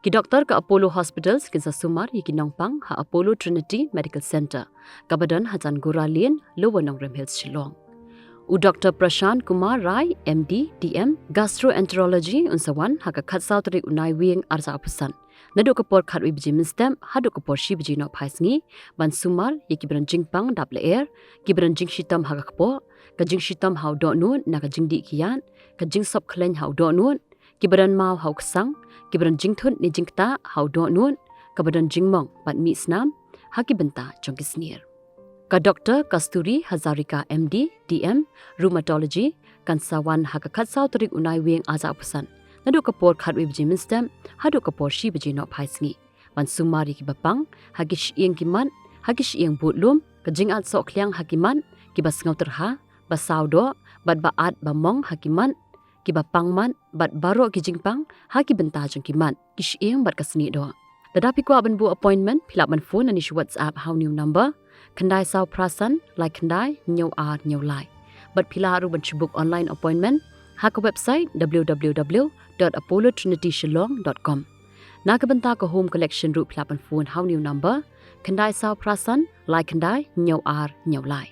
Ki Doktor ke Apollo Hospitals kinsa Sumar yiki nongpang ha Apollo Trinity Medical Center kabadan hajan guralin lowanong Hills Shillong. U Dr. Prashant Kumar Rai MD DM Gastroenterology unsawan ha ka khatsau tari unai wing arsa apusan. Nadu kapor khatwi biji minstem hadu kapor shi biji no phaisngi ban Sumar yiki bran jingpang dable air ki bran jing shitam ha kapo ka jing shitam hau do nun na ka jing di kiyan ka jing sop khlen hau do nun kibaran mau hau ksang kibaran jingthun ni jingta hau do nun kabadan jingmong pat mi snam haki benta chongki sneer ka Doktor Kasturi Hazarika MD DM Rheumatology kan sawan haka khatsau tarik unai wing aza pusan nadu kapor khatwi biji minstem hadu kapor shi biji no phaisngi ban Sumari ki bapang hagish ieng kiman hagish ieng butlum ka jing at sok klyang hakiman ki bas ngau terha basaudo bat baat bamong hakiman ki bapangman bat baro ki jingpang ha ki benta jong ki man ki shieng bat kasni do tadapi ko aban bu appointment philap man phone ani WhatsApp how new number khandai sau prasan like khandai nyau a nyau lai bat philaru ban book online appointment ha ka website www.apollotrinityshalong.com na ka benta ko home collection ru philap man phone how new number khandai sau prasan like khandai nyau a nyau lai